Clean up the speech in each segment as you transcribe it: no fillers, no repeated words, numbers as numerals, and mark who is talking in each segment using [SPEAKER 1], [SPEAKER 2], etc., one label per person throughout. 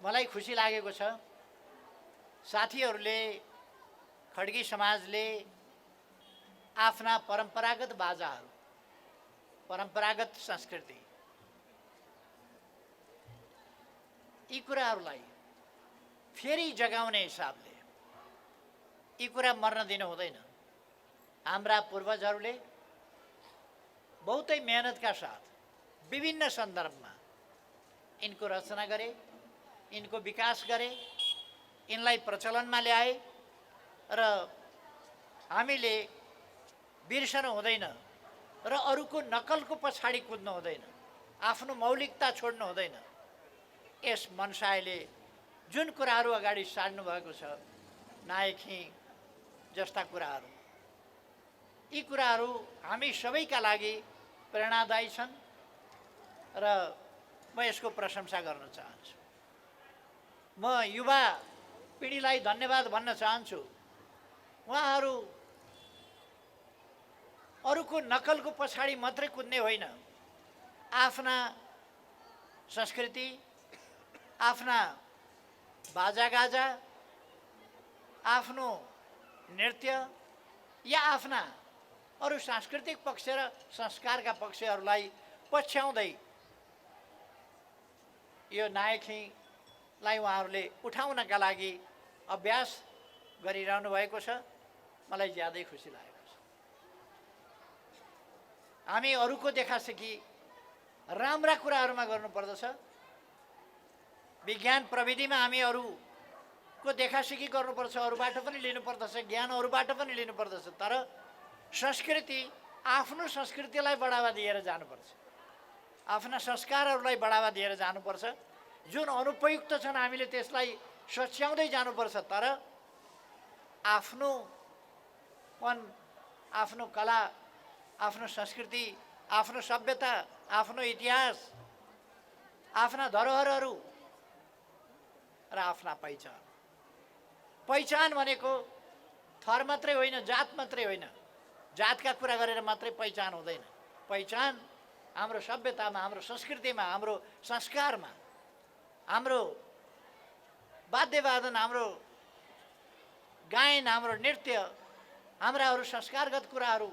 [SPEAKER 1] मलाई खुसी लागेको छ साथीहरूले, खड्गी समाजले आफ्ना परम्परागत बाजाहरू, परम्परागत संस्कृति, यी कुराहरूलाई फेरि जगाउने हिसाबले यी कुरा मर्न दिनु हुँदैन। हाम्रा पूर्वजहरूले बहुतै मेहनतका साथ विभिन्न सन्दर्भमा यिनको रचना गरे, यिनको विकास गरे, यिनलाई प्रचलनमा ल्याए र हामीले बिर्सनु हुँदैन र अरूको नकलको पछाडि कुद्नु हुँदैन, आफ्नो मौलिकता छोड्नु हुँदैन। यस मनसायले जुन कुराहरू अगाडि सार्नु भएको छ, नायखी जस्ता कुराहरू, यी कुराहरू हामी सबैका लागि प्रेरणादायी छन् र म यसको प्रशंसा गर्न चाहन्छु। म युवा पिँढीलाई धन्यवाद भन्न चाहन्छु। उहाँहरू अरूको नकलको पछाडि मात्रै कुद्ने होइन, आफ्ना संस्कृति, आफ्ना बाजागाजा, आफ्नो नृत्य या आफ्ना अरू सांस्कृतिक पक्ष र संस्कारका पक्षहरूलाई पछ्याउँदै यो नायखीलाई उहाँहरूले उठाउनका लागि अभ्यास गरिरहनु भएको छ। मलाई ज्यादै खुसी लागेको छ। हामी अरूको देखासेखी राम्रा कुराहरूमा गर्नुपर्दछ। विज्ञान प्रविधिमा हामी अरूको देखासेखी गर्नुपर्छ, अरूबाट पनि लिनुपर्दछ, ज्ञान अरूबाट पनि लिनुपर्दछ। तर संस्कृति, आफ्नो संस्कृतिलाई बढावा दिएर जानुपर्छ, आफ्ना संस्कारहरूलाई बढावा दिएर जानुपर्छ। जुन अनुपयुक्त छन् हामीले त्यसलाई सच्याउँदै जानुपर्छ। तर आफ्नोपन, आफ्नो कला, आफ्नो संस्कृति, आफ्नो सभ्यता, आफ्नो इतिहास, आफ्ना धरोहरहरू र आफ्ना पहिचान। पहिचान भनेको थर मात्रै होइन, जात मात्रै होइन। जातका कुरा गरेर मात्रै पहिचान हुँदैन। पहिचान हाम्रो सभ्यतामा, हाम्रो संस्कृतिमा, हाम्रो संस्कारमा, हाम्रो वाद्यवादन, हाम्रो गायन, हाम्रो नृत्य, हाम्रा अरू संस्कारगत कुराहरू,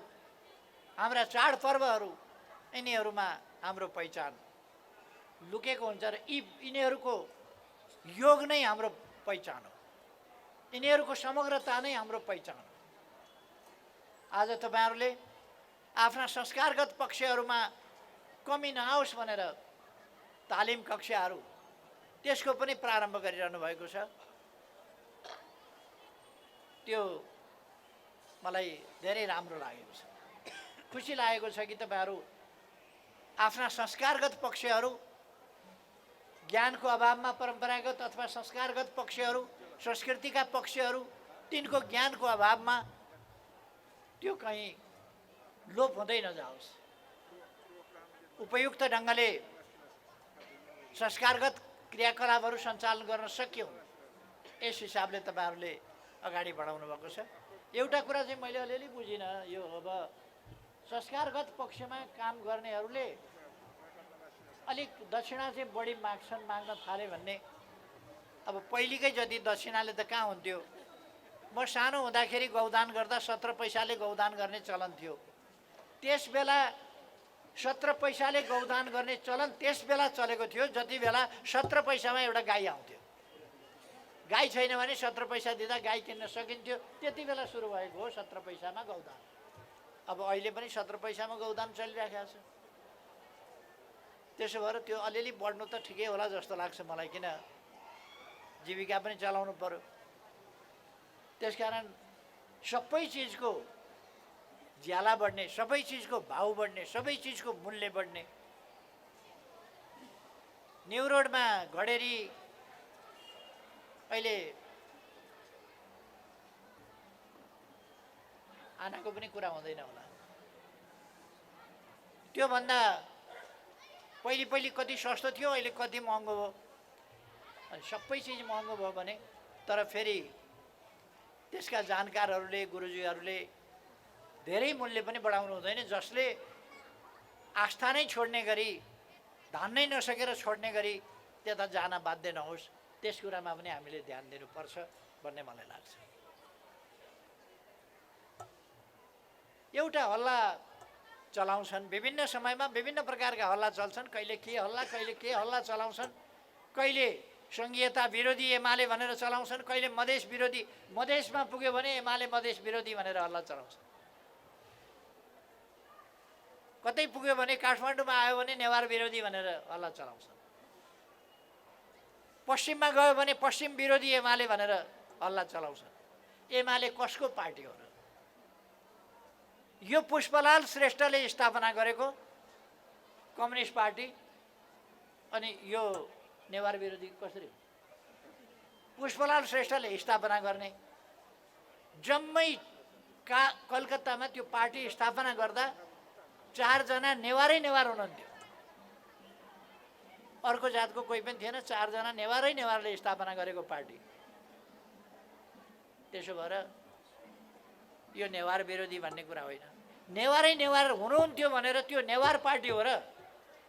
[SPEAKER 1] हाम्रा चाडपर्वहरू, यिनीहरूमा हाम्रो पहिचान लुकेको हुन्छ र यिनीहरूको योग नै हाम्रो पहिचान हो। यिनीहरूको समग्रता नै हाम्रो पहिचान हो। आज तपाईहरूले आफ्ना संस्कारगत पक्षहरूमा कमी नआओस् भनेर तालिम कक्षाहरू, त्यसको पनि प्रारम्भ गरिरहनु भएको छ। त्यो मलाई धेरै राम्रो लागेको छ। खुसी लागेको छ कि तपाईहरू आफ्ना संस्कारगत पक्षहरू, ज्ञानको अभावमा परम्परागत अथवा संस्कारगत पक्षहरू, संस्कृतिका पक्षहरू, तिनको ज्ञानको अभावमा त्यो कहीँ लोप हुँदै नजाओस्। उपयुक्त ढङ्गले संस्कारगत क्रियाकलापहरू सञ्चालन गर्न सक्यौँ, यस हिसाबले तपाईहरूले अगाडि बढाउनु भएको छ। एउटा कुरा चाहिँ मैले अलिअलि बुझिनँ, यो अब संस्कारगत पक्षमा काम गर्नेहरूले अलिक दक्षिणा चाहिँ बढी माग्न थाले भन्ने। अब पहिलेकै जति दक्षिणाले त कहाँ हुन्थ्यो। म सानो हुँदाखेरि गौदान गर्दा 17 पैसाले गौदान गर्ने चलन थियो। त्यस बेला 17 पैसाले गौदान गर्ने चलन त्यस बेला चलेको थियो जति बेला 17 पैसामा एउटा गाई आउँथ्यो। गाई छैन भने 17 पैसा दिँदा गाई किन्न सकिन्थ्यो। त्यति बेला सुरु भएको हो 17 पैसामा गौदान। अब अहिले पनि 17 पैसामा गौदान चलिरहेको छ। त्यसो भएर त्यो अलिअलि बढ्नु त ठिकै होला जस्तो लाग्छ मलाई, किन जीविका पनि चलाउनु पर्यो। त्यसकारण सबै चिजको ज्याला बढ्ने, सबै चिजको भाउ बढ्ने, सबै चिजको मूल्य बढ्ने। न्यु रोडमा घडेरी अहिले आनाको पनि कुरा हुँदैन होला। त्योभन्दा पहिले कति सस्तो थियो, अहिले कति महँगो भयो। अनि सबै चिज महँगो भयो भने तर फेरि त्यसका जानकारहरूले, गुरुजीहरूले धेरै मूल्य पनि बढाउनु हुँदैन। जसले आस्था नै छोड्ने गरी, धान्नै नसकेर छोड्ने गरी त्यता जान बाध्य नहोस् त्यस कुरामा पनि हामीले ध्यान दिनुपर्छ भन्ने मलाई लाग्छ। एउटा हल्ला चलाउँछन्, विभिन्न समयमा विभिन्न प्रकारका हल्ला चल्छन्, कहिले के हल्ला चलाउँछन्, कहिले सङ्घीयता विरोधी एमाले भनेर चलाउँछन्, कहिले मधेस विरोधी, मधेसमा पुग्यो भने एमाले मधेस विरोधी भनेर हल्ला चलाउँछन्, कतै पुग्यो भने काठमाडौँमा आयो भने नेवार विरोधी भनेर हल्ला चलाउँछन्, पश्चिममा गयो भने पश्चिम विरोधी एमाले भनेर हल्ला चलाउँछन्। एमाले कसको पार्टी हो र? यो पुष्पलाल श्रेष्ठले स्थापना गरेको कम्युनिस्ट पार्टी, अनि यो नेवार विरोधी कसरी? पुष्पलाल श्रेष्ठले स्थापना गर्ने, जम्मै कलकत्तामा त्यो पार्टी स्थापना गर्दा 4 जना नेवारै हुनुहुन्थ्यो, अर्को जातको कोही पनि थिएन, 4 जना नेवारले स्थापना गरेको पार्टी। त्यसो भएर यो नेवार विरोधी भन्ने कुरा होइन। नेवारै हुनुहुन्थ्यो भनेर त्यो नेवार पार्टी हो र?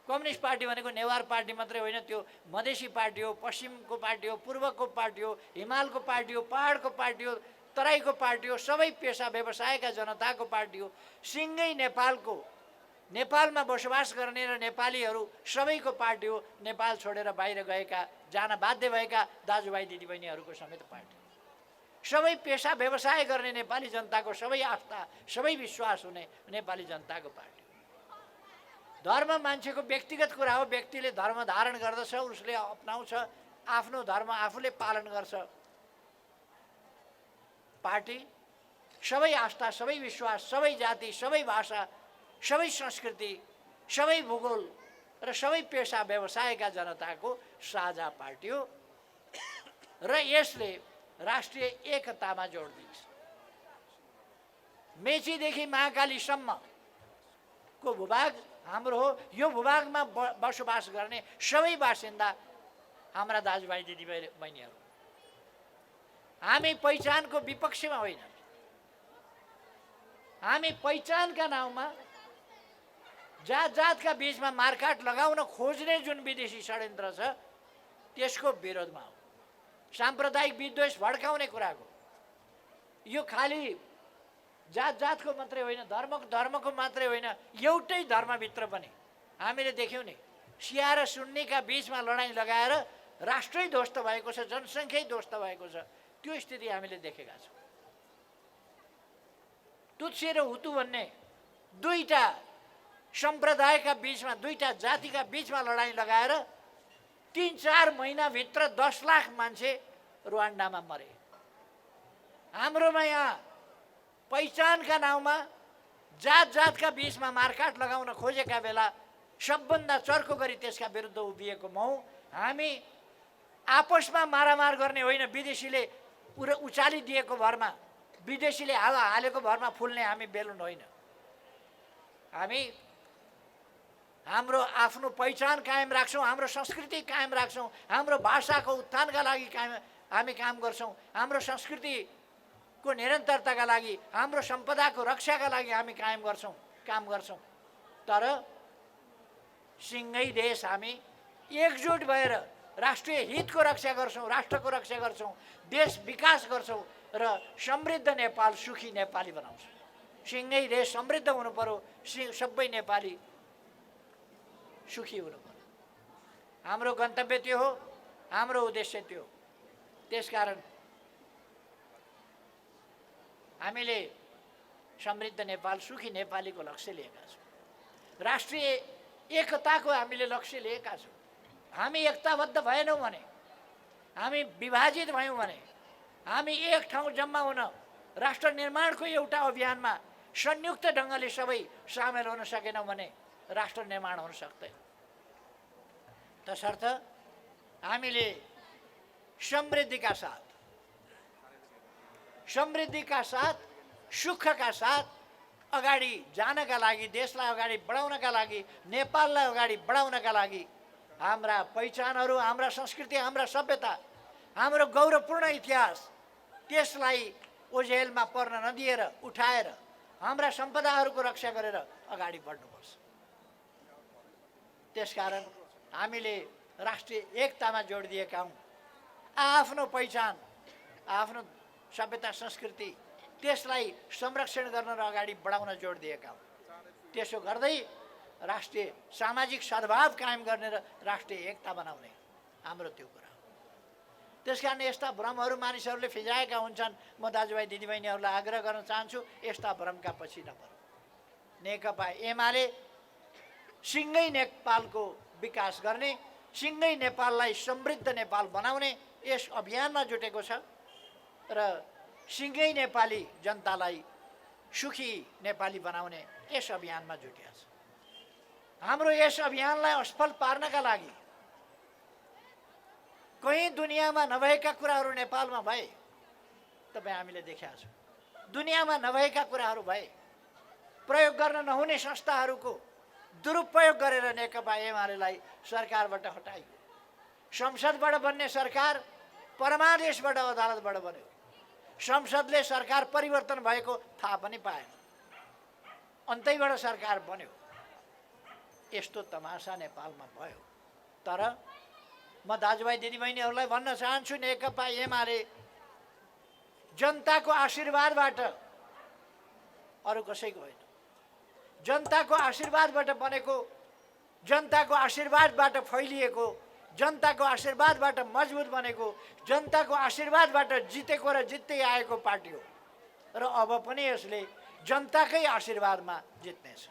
[SPEAKER 1] कम्युनिस्ट पार्टी भनेको नेवार पार्टी मात्रै होइन, त्यो मधेसी पार्टी हो, पश्चिमको पार्टी हो, पूर्वको पार्टी हो, हिमालको पार्टी हो, पहाडको पार्टी हो, तराईको पार्टी हो, सबै पेसा व्यवसायका जनताको पार्टी हो। सिङ्गै नेपालमा बसोबास गर्ने र नेपालीहरू सबैको पार्टी हो। नेपाल छोडेर बाहिर गएका, जान बाध्य भएका दाजुभाइ दिदीबहिनीहरूको समेत पार्टी, सबै पेसा व्यवसाय गर्ने नेपाली जनताको सबै आस्था, सबै विश्वास हुने नेपाली जनताको पार्टी। धर्म मान्छेको व्यक्तिगत कुरा हो, व्यक्तिले धर्म धारण गर्दछ, उसले अपनाउँछ, आफ्नो धर्म आफूले पालन गर्छ। पार्टी सबै आस्था, सबै विश्वास, सबै जाति, सबै भाषा, सबै संस्कृति, सबै भूगोल र सबै पेसा व्यवसायका जनताको साझा पार्टी हो र यसले राष्ट्रिय एकतामा जोड दिन्छ। मेचीदेखि महाकालीसम्मको भूभाग हाम्रो हो। यो भूभागमा बसोबास गर्ने सबै बासिन्दा हाम्रा दाजुभाइ दिदीबहिनीहरू। हामी पहिचानको विपक्षमा होइन, हामी पहिचानका नाउँमा जातका बीचमा मारकाट लगाउन खोज्ने जुन विदेशी षड्यन्त्र छ त्यसको विरोधमा हो। साम्प्रदायिक विद्वेष भड्काउने कुराको, यो खालि जातको मात्रै होइन, धर्मको मात्रै होइन, एउटै धर्मभित्र पनि हामीले देख्यौँ नि, सिया र सुन्नीका बीचमा लडाइँ लगाएर राष्ट्रै ध्वस्त भएको छ, जनसङ्ख्यै ध्वस्त भएको छ। त्यो स्थिति हामीले देखेका छौँ। तुत्से र हुतु भन्ने दुईटा सम्प्रदायका बीचमा, दुईटा जातिका बीचमा लडाइँ लगाएर 3-4 महिनाभित्र 10 लाख मान्छे रुवान्डामा मरे। हाम्रोमा यहाँ पहिचानका नाउँमा जातका बीचमा मारकाट लगाउन खोजेका बेला सबभन्दा चर्को गरी त्यसका विरुद्ध उभिएको मौ। हामी आपसमा मारामार गर्ने होइन, विदेशीले उचालिदिएको भरमा, विदेशीले हावा हालेको भरमा फुल्ने हामी बेलुन होइन। हामी हाम्रो आफ्नो पहिचान कायम राख्छौँ, हाम्रो संस्कृति कायम राख्छौँ, हाम्रो भाषाको उत्थानका लागि हामी काम गर्छौँ, हाम्रो संस्कृतिको निरन्तरताका लागि, हाम्रो सम्पदाको रक्षाका लागि हामी काम गर्छौँ। तर सिङ्गै देश हामी एकजुट भएर राष्ट्रिय हितको रक्षा गर्छौँ, राष्ट्रको रक्षा गर्छौँ, देश विकास गर्छौँ र समृद्ध नेपाल, सुखी नेपाली बनाउँछौँ। सिङ्गै देश समृद्ध हुनु पर्यो, सबै नेपाली सुखी हुनु पर्यो। हाम्रो गन्तव्य त्यो हो, हाम्रो उद्देश्य त्यो हो। त्यसकारण हामीले समृद्ध नेपाल, सुखी नेपालीको लक्ष्य लिएका छौँ। राष्ट्रिय एकताको हामीले लक्ष्य लिएका छौँ। हामी एकताबद्ध भएनौँ भने, हामी विभाजित भयौँ भने, हामी एक ठाउँ जम्मा हुन, राष्ट्र निर्माणको एउटा अभियानमा संयुक्त ढङ्गले सबै सामेल हुन सकेनौँ भने राष्ट्र निर्माण हुन सक्दैन। तसर्थ हामीले समृद्धिका साथ, सुखका साथ अगाडि जानका लागि, देशलाई अगाडि बढाउनका लागि, नेपाललाई अगाडि बढाउनका लागि हाम्रा पहिचानहरू, हाम्रा संस्कृति, हाम्रा सभ्यता, हाम्रो गौरवपूर्ण इतिहास, त्यसलाई ओझेलमा पर्न नदिएर उठाएर हाम्रा सम्पदाहरूको रक्षा गरेर अगाडि बढ्नुपर्छ। त्यसकारण हामीले राष्ट्रिय एकतामा जोड दिएका हौँ। आफ्नो पहिचान, आफ्नो सभ्यता संस्कृति त्यसलाई संरक्षण गर्न र अगाडि बढाउन जोड दिएका हुन्। त्यसो गर्दै राष्ट्रिय सामाजिक सद्भाव कायम गर्ने र राष्ट्रिय एकता बनाउने हाम्रो त्यो कुरा हो। त्यसकारण यस्ता भ्रमहरू मानिसहरूले फिजाएका हुन्छन्। म दाजुभाइ दिदीबहिनीहरूलाई आग्रह गर्न चाहन्छु, यस्ता भ्रमका पछि नपरौँ। नेकपा एमाले सिँगै नेपालको विकास गर्ने, सिँगै नेपाललाई समृद्ध नेपाल बनाउने यस अभियानमा जुटेको छ र सिँगै नेपाली जनतालाई सुखी नेपाली बनाउने यस अभियानमा जुटिया छ। हाम्रो यस अभियानलाई असफल पार्नका लागि कहीँ दुनियाँमा नभएका कुराहरू नेपालमा भए, तपाईँ हामीले देखेका छौँ। दुनियाँमा नभएका कुराहरू भए, प्रयोग गर्न नहुने संस्थाहरूको दुरुपयोग गरेर नेकपा एमालेलाई सरकारबाट हटाइयो। संसदबाट बन्ने सरकार परमादेशबाट अदालतबाट बन्यो। संसदले सरकार परिवर्तन भएको थाहा पनि पाएन, अन्तैबाट सरकार बन्यो। यस्तो तमासा नेपालमा भयो। तर म दाजुभाइ दिदीबहिनीहरूलाई भन्न चाहन्छु, नेकपा एमाले जनताको आशीर्वादबाट, अरू कसैको होइन, जनताको आशीर्वादबाट बनेको, जनताको आशीर्वादबाट फैलिएको, जनताको आशीर्वादबाट मजबुत बनेको, जनताको आशीर्वादबाट जितेको र जित्दै आएको पार्टी हो र अब पनि यसले जनताकै आशीर्वादमा जित्नेछ।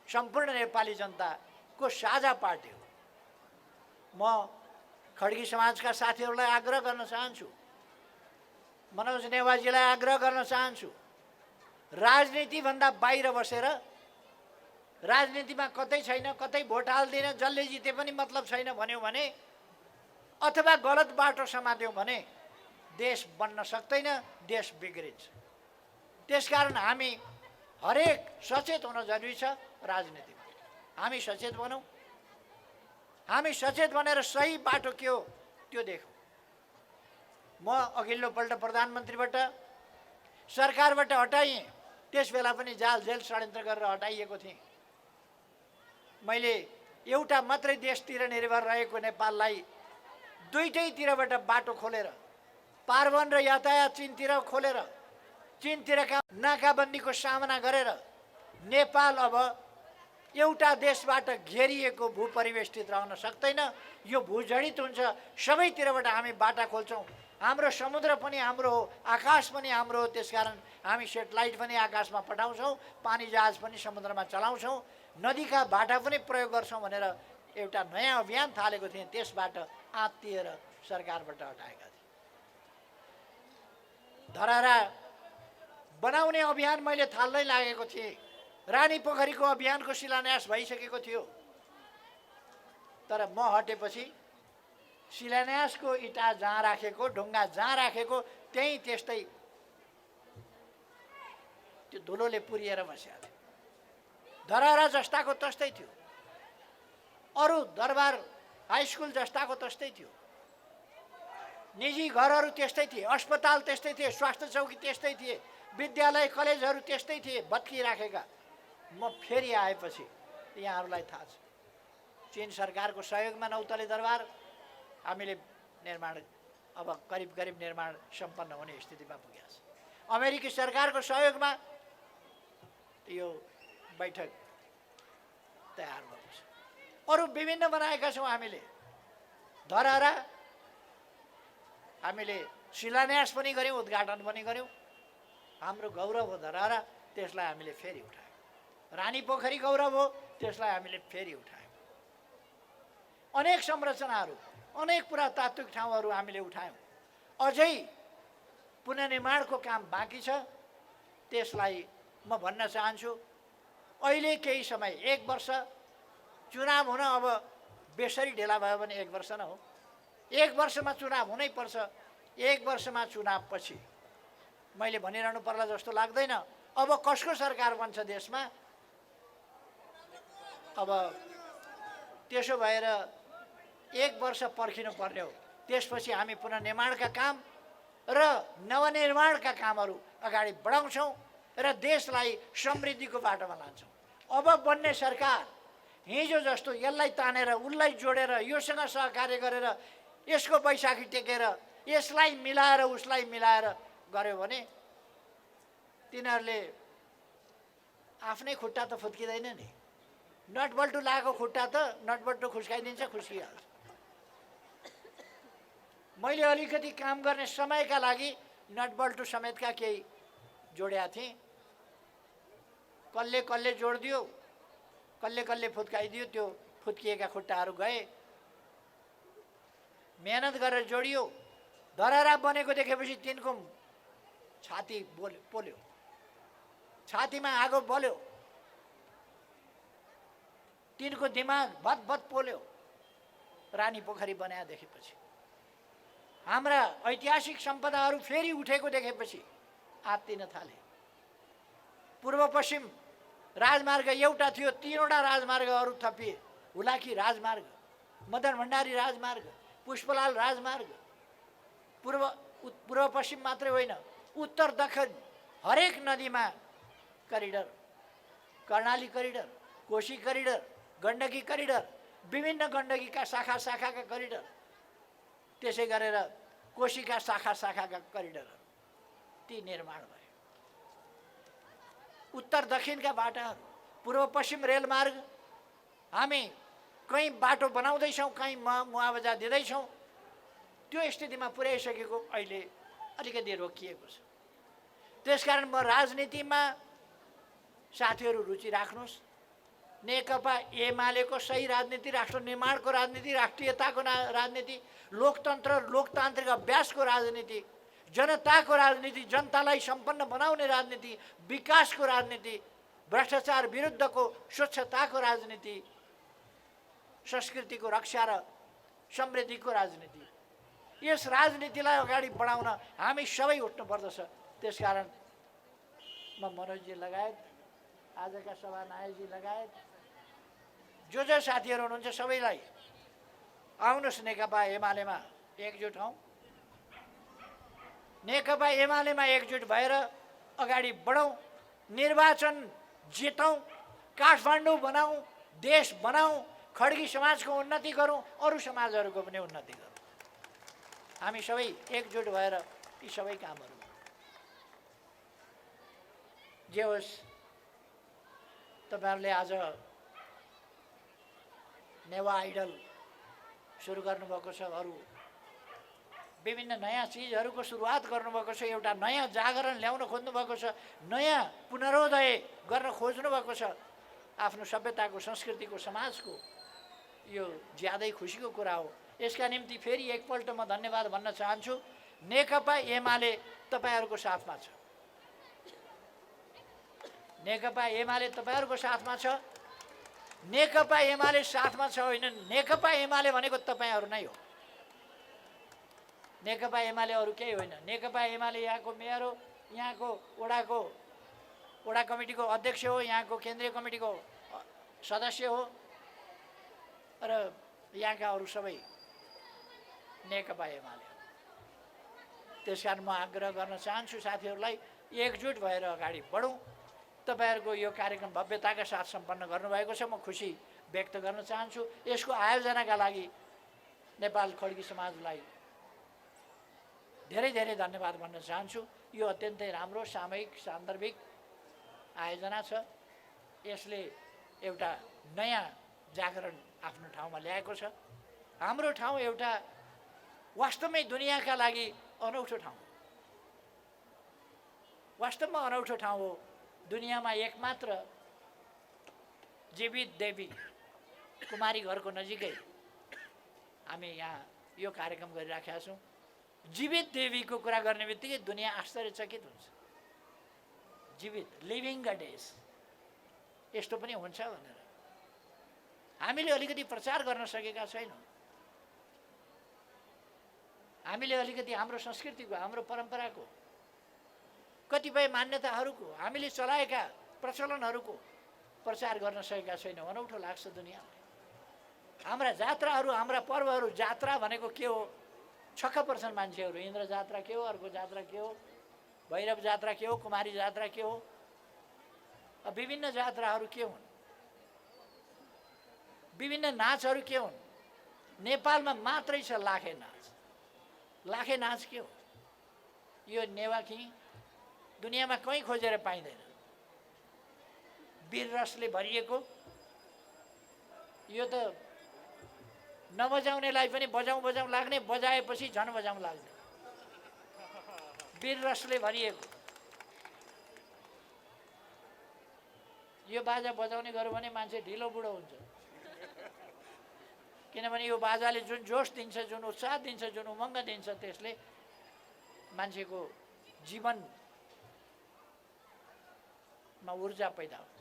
[SPEAKER 1] सम्पूर्ण नेपाली जनताको साझा पार्टी हो। म खड्गी समाजका साथीहरूलाई आग्रह गर्न चाहन्छु, मनोज नेवारजीलाई आग्रह गर्न चाहन्छु, राजनीतिभन्दा बाहिर बसेर राजनीतिमा कतै छैन, कतै भोट हाल्दिनँ, जसले जिते पनि मतलब छैन भन्यो भने अथवा गलत बाटो समात्यो भने देश बन्न सक्दैन, देश बिग्रिन्छ। त्यसकारण हामी हरेक सचेत हुन जरुरी छ। राजनीतिमा हामी सचेत बनौँ, हामी सचेत बनेर सही बाटो के हो त्यो देखौँ। म अघिल्लोपल्ट प्रधानमन्त्रीबाट सरकारबाट हटाइएँ, त्यस बेला पनि जाल जेल षड्यन्त्र गरेर हटाइएको थिएँ। मैले एउटा मात्रै देशतिर निर्भर रहेको नेपाललाई दुईटैतिरबाट बाटो खोलेर, पारवन र यातायात चीनतिर खोलेर, चीनतिरका नाकाबन्दीको सामना गरेर नेपाल अब एउटा देशबाट घेरिएको भूपरिवेष्टित रहन सक्दैन। यो भूजडित हुन्छ। सबैतिरबाट हामी बाटा खोल्छौँ। हाम्रो समुद्र पनि हाम्रो हो, आकाश पनि हाम्रो हो। त्यसकारण हामी सेटेलाइट पनि आकाशमा पठाउँछौँ, पानी जहाज पनि समुद्रमा चलाउँछौँ, नदीका बाटा पनि प्रयोग गर्छौँ भनेर एउटा नयाँ अभियान थालेको थिएँ। त्यसबाट आत्तिएर सरकारबाट हटाएका थिए। धरहरा बनाउने अभियान मैले थाल्दै लागेको थिएँ। रानी पोखरीको अभियानको शिलान्यास भइसकेको थियो। तर म हटेपछि शिलान्यासको इँटा जहाँ राखेको, ढुङ्गा जहाँ राखेको, त्यहीँ त्यस्तै त्यो धुलोले पुरिएर बसेको थियो। धरहरा जस्ताको तस्तै थियो, अरू दरबार हाई स्कुल जस्ताको तस्तै थियो, निजी घरहरू त्यस्तै थिए, अस्पताल त्यस्तै थिए, स्वास्थ्य चौकी त्यस्तै थिए, विद्यालय कलेजहरू त्यस्तै थिए भत्किराखेका। म फेरि आएपछि यहाँहरूलाई थाहा छ, चीन सरकारको सहयोगमा नौतले दरबार हामीले निर्माण अब करिब करिब निर्माण सम्पन्न हुने स्थितिमा पुगेको छ। अमेरिकी सरकारको सहयोगमा यो बैठक तयार भएको छ। अरू विभिन्न बनाएका छौँ हामीले। धरहरा हामीले शिलान्यास पनि गऱ्यौँ, उद्घाटन पनि गऱ्यौँ। हाम्रो गौरव हो धरहरा, त्यसलाई हामीले फेरि उठायौँ। रानी पोखरी गौरव हो, त्यसलाई हामीले फेरि उठायौँ। अनेक संरचनाहरू, अनेक पुरातात्विक ठाउँहरू हामीले उठायौँ। अझै पुनर्निर्माणको काम बाँकी छ। त्यसलाई म भन्न चाहन्छु, अहिले केही समय, 1 वर्ष, चुनाव हुन अब बेसरी ढिला भयो भने 1 वर्ष न हो, 1 वर्षमा चुनाव हुनै पर्छ। 1 वर्षमा चुनाव पछि मैले भनिरहनु पर्ला जस्तो लाग्दैन। अब कसको सरकार बन्छ देशमा, अब त्यसो भएर 1 वर्ष पर्खिनु पर्ने हो। त्यसपछि हामी पुनर्निर्माणका काम र नवनिर्माणका कामहरू अगाडि बढाउँछौँ र देशलाई समृद्धिको बाटोमा लान्छौँ। अब बन्ने सरकार हिजो जस्तो यसलाई तानेर उसलाई जोडेर योसँग सहकार्य गरेर यसको बैशाखी टेकेर यसलाई मिलाएर उसलाई मिलाएर गर्यो भने तिनीहरूले आफ्नै खुट्टा त फुत्किँदैन नि। नटबल्टु लगाएको खुट्टा त नटबल्टु खुस्काइदिन्छ, खुस्किहाल्छ। मैले अलिकति काम गर्ने समयका लागि नटबल्टु समेतका केही जोड्या थिएँ। कसले कसले जोडिदियो, कसले कसले फुत्काइदियो, त्यो फुत्किएका खुट्टाहरू गए। मेहनत गरेर जोडियो, धरहरा बनेको देखेपछि तिनको छाती पोल्यो, छातीमा आगो बल्यो, तिनको दिमाग भतभत पोल्यो रानी पोखरी बनाए देखेपछि। हाम्रा ऐतिहासिक सम्पदाहरू फेरि उठेको देखेपछि आत्तिन थाले। पूर्व पश्चिम राजमार्ग एउटा थियो, 3वटा राजमार्गहरू थपिए। हुलाकी राजमार्ग, मदन भण्डारी राजमार्ग, पुष्पलाल राजमार्ग। पूर्व पश्चिम मात्रै होइन, उत्तर दक्षिण हरेक नदीमा corridor, Karnali corridor, Koshi corridor, Gandaki corridor, विभिन्न गण्डकीका शाखा शाखाका करिडर, त्यसै गरेर कोशीका शाखा शाखाका करिडरहरू ती निर्माण भए। उत्तर दक्षिणका बाटाहरू, पूर्व पश्चिम रेलमार्ग, हामी कहीँ बाटो बनाउँदैछौँ, कहीँ मुआवजा दिँदैछौँ। त्यो स्थितिमा पुर्याइसकेको अहिले अलिकति रोकिएको छ। त्यसकारण म राजनीतिमा साथीहरू रुचि राख्नुहोस्। नेकपा एमालेको सही राजनीति, राष्ट्र निर्माणको राजनीति, राष्ट्रियताको राजनीति, लोकतन्त्र लोकतान्त्रिक अभ्यासको राजनीति, जनताको राजनीति, जनतालाई सम्पन्न बनाउने राजनीति, विकासको राजनीति, भ्रष्टाचार विरुद्धको स्वच्छताको राजनीति, संस्कृतिको रक्षा र समृद्धिको राजनीति, यस राजनीतिलाई अगाडि बढाउन हामी सबै उठ्नुपर्दछ। त्यसकारण म मनोजजी लगायत, आजका सभानायकजी लगायत जो जो साथीहरू हुनुहुन्छ सबैलाई आउनुहोस् नेकपा एमालेमा एकजुट हौँ। नेकपा एमालेमा एकजुट भएर अगाडि बढौँ, निर्वाचन जितौँ, काठमाडौँ बनाऊँ, देश बनाऊँ, खड्गी समाजको उन्नति गरौँ, अरू समाजहरूको पनि उन्नति गरौँ। हामी सबै एकजुट भएर यी सबै कामहरू जे होस्। तपाईँहरूले आज नेवा आइडल सुरु गर्नुभएको छ, अरू विभिन्न नयाँ चिजहरूको सुरुवात गर्नुभएको छ, एउटा नयाँ जागरण ल्याउन खोज्नुभएको छ, नयाँ पुनरोदय गर्न खोज्नुभएको छ आफ्नो सभ्यताको, संस्कृतिको, समाजको। यो ज्यादै खुसीको कुरा हो। यसका निम्ति फेरि एकपल्ट म धन्यवाद भन्न चाहन्छु। नेकपा एमाले तपाईँहरूको साथमा छ। नेकपा एमाले तपाईँहरूको साथमा छ। नेकपा एमाले साथमा छ होइन, नेकपा एमाले भनेको तपाईँहरू नै हो। नेकपा एमाले अरू केही होइन। नेकपा एमाले यहाँको मेयर हो, यहाँको वडा कमिटीको अध्यक्ष हो, यहाँको केन्द्रीय कमिटीको सदस्य हो र यहाँका अरू सबै नेकपा एमाले। त्यसकारण म आग्रह गर्न चाहन्छु साथीहरूलाई एकजुट भएर अगाडि बढौँ। तपाईँहरूको यो कार्यक्रम भव्यताका साथ सम्पन्न गर्नुभएको छ, म खुसी व्यक्त गर्न चाहन्छु। यसको आयोजनाका लागि नेपाल खड्गी समाजलाई धेरै धेरै धन्यवाद भन्न चाहन्छु। यो अत्यन्तै राम्रो सामूहिक सान्दर्भिक आयोजना छ। यसले एउटा नयाँ जागरण आफ्नो ठाउँमा ल्याएको छ। हाम्रो ठाउँ एउटा वास्तवमै दुनियाँका लागि अनौठो ठाउँ, वास्तवमा अनौठो ठाउँ हो। दुनियाँमा एकमात्र जीवित देवी कुमारी घरको नजिकै हामी यहाँ यो कार्यक्रम गरिराखेका छौँ। जीवित देवीको कुरा गर्ने बित्तिकै दुनियाँ आश्चर्यचकित हुन्छ। जीवित, लिभिङ गडेस, यस्तो पनि हुन्छ भनेर हामीले अलिकति प्रचार गर्न सकेका छैनौँ। हामीले अलिकति हाम्रो संस्कृतिको, हाम्रो परम्पराको, कतिपय मान्यताहरूको, हामीले चलाएका प्रचलनहरूको प्रचार गर्न सकेका छैनौँ। अनौठो लाग्छ दुनियाँलाई। हाम्रा जात्राहरू, हाम्रा पर्वहरू, जात्रा भनेको के हो छक्क पर्छन् मान्छेहरू। इन्द्र जात्रा के हो, अर्को जात्रा के हो, भैरव जात्रा के हो, कुमारी जात्रा के हो, विभिन्न जात्राहरू के हुन्, विभिन्न नाचहरू के हुन्, नेपालमा मात्रै छ लाखे नाच। लाखे नाच के हो? यो नेवाकी दुनियाँमा कहीँ खोजेर पाइँदैन। वीर रसले भरिएको, यो त नबजाउनेलाई पनि बजाउँ बजाउँ लाग्ने, बजाएपछि झन् बजाउँ लाग्ने, वीर रसले भरिएको। यो बाजा बजाउने गऱ्यो भने मान्छे ढिलो बुढो हुन्छ, किनभने यो बाजाले जुन जोस दिन्छ, जुन उत्साह दिन्छ, जुन उमङ्ग दिन्छ, त्यसले मान्छेको जीवनमा ऊर्जा पैदा हुन्छ।